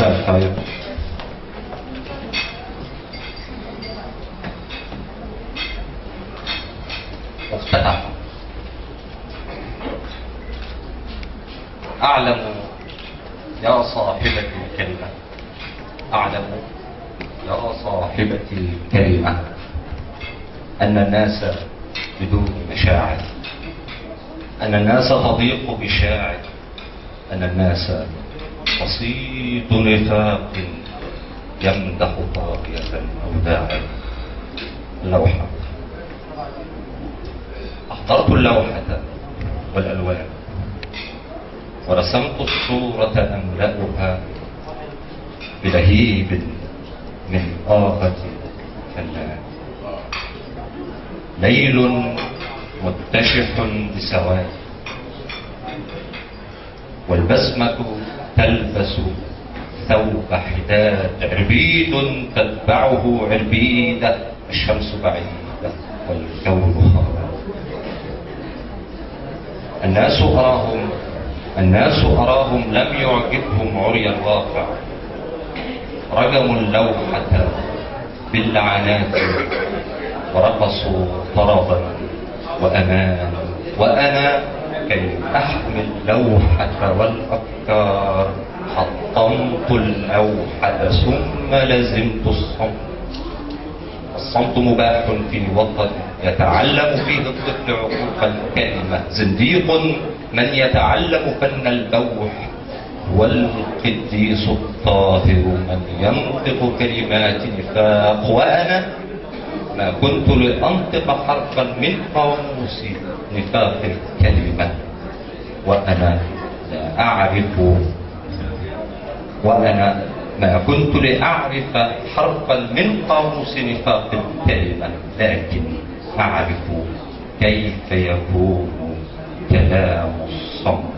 مساء الخير. افتتح. أعلم يا صاحبتي الكلمة، أعلم يا صاحبتي الكلمة أن الناس بدون مشاعر، أن الناس تضيق بشاعر، أن الناس بسيط نفاق يمدح طاغية أو داعر. اللوحة، أحضرت اللوحة والألوان ورسمت الصورة أملأها بلهيب من آهة فنان. ليل متشح بسواد والبسمة تلبس ثوب حداد، عربيد تتبعه عربيدة، الشمس بعيدة والكون خالد. الناس أراهم لم يعجبهم عري الواقع، رجموا اللوحة باللعنات ورقصوا طربا وأمان. وأنا كي أحمي اللوحة والأفكار حطمت اللوحة ثم لزمت الصمت. الصمت مباح في وطن يتعلم فيه الطفل عقوق الكلمة. زنديق من يتعلم فن البوح، والقديس الطاهر من ينطق كلمات نفاق. وأنا ما كنت لأنطق حرفا من قاموس نفاق الكلمة، وأنا ما كنت لأعرف حرفا من قاموس نفاق الكلمة، لكن أعرف كيف يكون كلام الصمت.